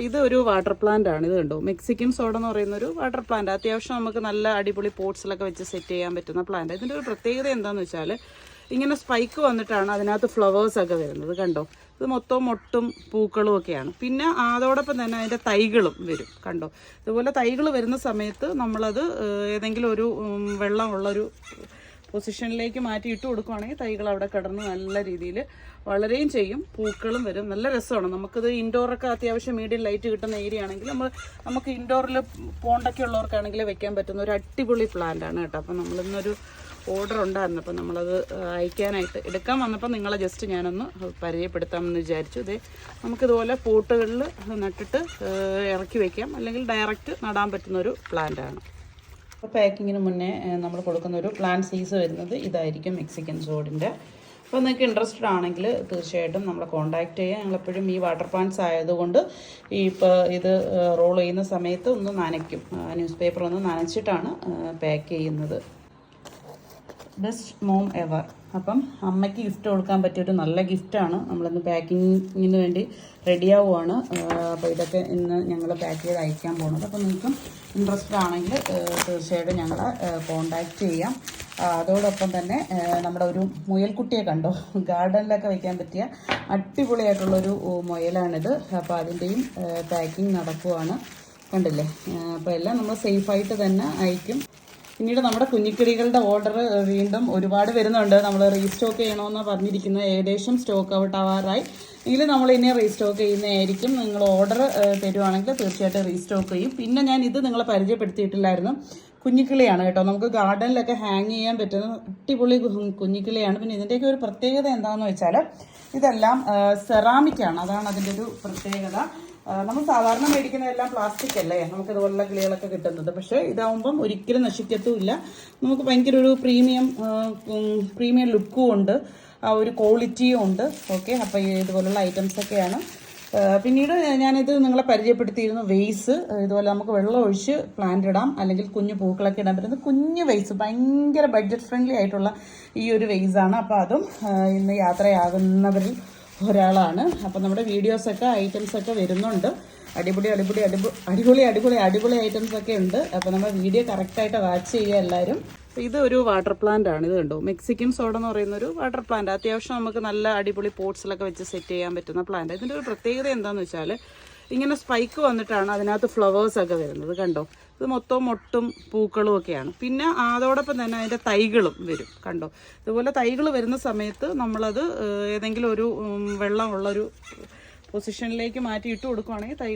ഇത് ഒരു water plant ആണ്. ഇത് കണ്ടോ, മെക്സിക്കൻ സോഡ എന്ന് പറയുന്ന ഒരു വാട്ടർ പ്ലാന്റ്. അത്യാവശ്യം നമുക്ക് നല്ല അടിപൊളി പോട്ട്സിലൊക്കെ വെച്ച് സെറ്റ് ചെയ്യാൻ പറ്റുന്ന പ്ലാന്റ്. ഇതിൻ്റെ ഒരു പ്രത്യേകത എന്താണെന്ന് വെച്ചാൽ ഇങ്ങനെ സ്പൈക്ക് വന്നിട്ടാണ് അതിനകത്ത് ഫ്ലവേഴ്സൊക്കെ വരുന്നത്. കണ്ടോ, ഇത് മൊത്തം മൊട്ടും പൂക്കളും ഒക്കെയാണ്. പിന്നെ അതോടൊപ്പം തന്നെ അതിൻ്റെ തൈകളും വരും. കണ്ടോ, ഇതുപോലെ തൈകൾ വരുന്ന സമയത്ത് നമ്മളത് ഏതെങ്കിലും ഒരു വെള്ളമുള്ളൊരു പൊസിഷനിലേക്ക് മാറ്റി ഇട്ട് കൊടുക്കുകയാണെങ്കിൽ തൈകൾ അവിടെ കിടന്ന് നല്ല രീതിയിൽ വളരുകയും ചെയ്യും, പൂക്കളും വരും. നല്ല രസമാണ്. നമുക്കിത് ഇൻഡോറൊക്കെ അത്യാവശ്യം മീഡിയം ലൈറ്റ് കിട്ടുന്ന ഏരിയ ആണെങ്കിൽ നമുക്ക് ഇൻഡോറിൽ പോണ്ടൊക്കെ ഉള്ളവർക്കാണെങ്കിൽ വെക്കാൻ പറ്റുന്ന ഒരു അടിപൊളി പ്ലാന്റ് ആണ് കേട്ടോ. അപ്പം നമ്മളിന്നൊരു ഓർഡർ ഉണ്ടായിരുന്നു, അപ്പം നമ്മളത് അയക്കാനായിട്ട് എടുക്കാൻ വന്നപ്പോൾ നിങ്ങളെ ജസ്റ്റ് ഞാനൊന്ന് പരിചയപ്പെടുത്താമെന്ന് വിചാരിച്ചു. ഇതേ നമുക്കിതുപോലെ പോട്ടുകളിൽ നട്ടിട്ട് ഇറക്കി വയ്ക്കാം, അല്ലെങ്കിൽ ഡയറക്റ്റ് നടാൻ പറ്റുന്നൊരു പ്ലാന്റ് ആണ്. അപ്പോൾ പാക്കിങ്ങിന് മുന്നേ നമ്മൾ കൊടുക്കുന്നൊരു പ്ലാന്റ് സൈസ് വരുന്നത് ഇതായിരിക്കും, മെക്സിക്കൻ സോഡിൻ്റെ. അപ്പോൾ നിങ്ങൾക്ക് ഇൻട്രസ്റ്റഡ് ആണെങ്കിൽ തീർച്ചയായിട്ടും നമ്മളെ കോൺടാക്റ്റ് ചെയ്യാം. ഞങ്ങളെപ്പോഴും ഈ വാട്ടർ പ്ലാന്റ്സ് ആയതുകൊണ്ട് ഇപ്പോൾ ഇത് റോൾ ചെയ്യുന്ന സമയത്ത് ഒന്ന് നനയ്ക്കും, ന്യൂസ് പേപ്പർ ഒന്ന് നനച്ചിട്ടാണ് പാക്ക് ചെയ്യുന്നത്. Best mom ever. അപ്പം അമ്മയ്ക്ക് ഗിഫ്റ്റ് കൊടുക്കാൻ പറ്റിയൊരു നല്ല ഗിഫ്റ്റാണ്. നമ്മളിന്ന് പാക്കിങ്ങിന് വേണ്ടി റെഡിയാവുകയാണ്. അപ്പോൾ ഇതൊക്കെ ഇന്ന് ഞങ്ങൾ പാക്ക് ചെയ്ത് അയക്കാൻ പോകുന്നത്. അപ്പോൾ നിങ്ങൾക്കും ഇൻട്രസ്റ്റഡ് ആണെങ്കിൽ തീർച്ചയായിട്ടും ഞങ്ങളെ കോൺടാക്റ്റ് ചെയ്യാം. അതോടൊപ്പം തന്നെ നമ്മുടെ ഒരു മുയൽക്കുട്ടിയെ കണ്ടോ, ഗാർഡനിലൊക്കെ വയ്ക്കാൻ പറ്റിയ അടിപൊളിയായിട്ടുള്ളൊരു മുയലാണിത്. അപ്പോൾ അതിൻ്റെയും പാക്കിങ് നടക്കുവാണ്, കണ്ടില്ലേ. അപ്പോൾ എല്ലാം നമ്മൾ സേഫായിട്ട് തന്നെ അയക്കും. പിന്നീട് നമ്മുടെ കുഞ്ഞിക്കിളികളുടെ ഓർഡർ വീണ്ടും ഒരുപാട് വരുന്നുണ്ട്. നമ്മൾ റീസ്റ്റോക്ക് ചെയ്യണമെന്ന് പറഞ്ഞിരിക്കുന്നത് ഏകദേശം സ്റ്റോക്ക് ഔട്ട് ആവാറായി. എങ്കിൽ നമ്മൾ ഇനി റീസ്റ്റോക്ക് ചെയ്യുന്നതായിരിക്കും. നിങ്ങൾ ഓർഡർ തരുവാണെങ്കിൽ തീർച്ചയായിട്ടും റീസ്റ്റോക്ക് ചെയ്യും. പിന്നെ ഞാൻ ഇത് നിങ്ങളെ പരിചയപ്പെടുത്തിയിട്ടില്ലായിരുന്നു, കുഞ്ഞിക്കിളിയാണ് കേട്ടോ. നമുക്ക് ഗാർഡനിലൊക്കെ ഹാങ് ചെയ്യാൻ പറ്റുന്ന അടിപൊളി കുഞ്ഞിക്കിളിയാണ്. പിന്നെ ഇതിൻ്റെയൊക്കെ ഒരു പ്രത്യേകത എന്താണെന്ന് വെച്ചാൽ ഇതെല്ലാം സെറാമിക്കാണ്, അതാണ് അതിൻ്റെ ഒരു പ്രത്യേകത. നമ്മൾ സാധാരണ മേടിക്കുന്നതെല്ലാം പ്ലാസ്റ്റിക് അല്ലേ നമുക്ക് ഇതുപോലുള്ള കിളികളൊക്കെ കിട്ടുന്നത്. പക്ഷേ ഇതാവുമ്പം ഒരിക്കലും നശിക്കത്തുമില്ല. നമുക്ക് ഭയങ്കര ഒരു പ്രീമിയം ലുക്കും ഉണ്ട്, ഒരു ക്വാളിറ്റിയും ഉണ്ട്. ഓക്കെ, അപ്പോൾ ഇതുപോലുള്ള ഐറ്റംസൊക്കെയാണ്. പിന്നീട് ഞാനിത് നിങ്ങളെ പരിചയപ്പെടുത്തിയിരുന്നു വെയ്സ്. ഇതുപോലെ നമുക്ക് വെള്ളം ഒഴിച്ച് പ്ലാന്റ് ഇടാം, അല്ലെങ്കിൽ കുഞ്ഞു പൂക്കളൊക്കെ ഇടാൻ പറ്റുന്ന കുഞ്ഞു വെയ്സ്, ഭയങ്കര ബഡ്ജറ്റ് ഫ്രണ്ട്ലി ആയിട്ടുള്ള ഈ ഒരു വെയ്സാണ്. അപ്പോൾ അതും ഇന്ന് യാത്രയാകുന്നവരിൽ ഒരാളാണ്. അപ്പം നമ്മുടെ വീഡിയോസൊക്കെ ഐറ്റംസൊക്കെ വരുന്നുണ്ട്, അടിപൊളി ഐറ്റംസൊക്കെ ഉണ്ട്. അപ്പോൾ നമ്മുടെ വീഡിയോ കറക്റ്റായിട്ട് വാച്ച് ചെയ്യുക എല്ലാവരും. ഇത് ഒരു വാട്ടർ പ്ലാന്റ് ആണ്. ഇത് കണ്ടോ, മെക്സിക്കൻ സോഡ എന്ന് പറയുന്ന ഒരു വാട്ടർ പ്ലാന്റ്. അത്യാവശ്യം നമുക്ക് നല്ല അടിപൊളി പോട്ട്സിലൊക്കെ വെച്ച് സെറ്റ് ചെയ്യാൻ പറ്റുന്ന പ്ലാന്റ്. ഇതിൻ്റെ ഒരു പ്രത്യേകത എന്താണെന്ന് വെച്ചാൽ ഇങ്ങനെ സ്പൈക്ക് വന്നിട്ടാണ് അതിനകത്ത് ഫ്ലവേഴ്സൊക്കെ വരുന്നത്. കണ്ടോ, ഇത് മൊത്തം മൊട്ടും പൂക്കളും ഒക്കെയാണ്. പിന്നെ അതോടൊപ്പം തന്നെ അതിൻ്റെ തൈകളും വരും. കണ്ടോ, ഇതുപോലെ തൈകൾ വരുന്ന സമയത്ത് നമ്മളത് ഏതെങ്കിലും ഒരു വെള്ളമുള്ളൊരു പൊസിഷനിലേക്ക് മാറ്റി ഇട്ട് കൊടുക്കുകയാണെങ്കിൽ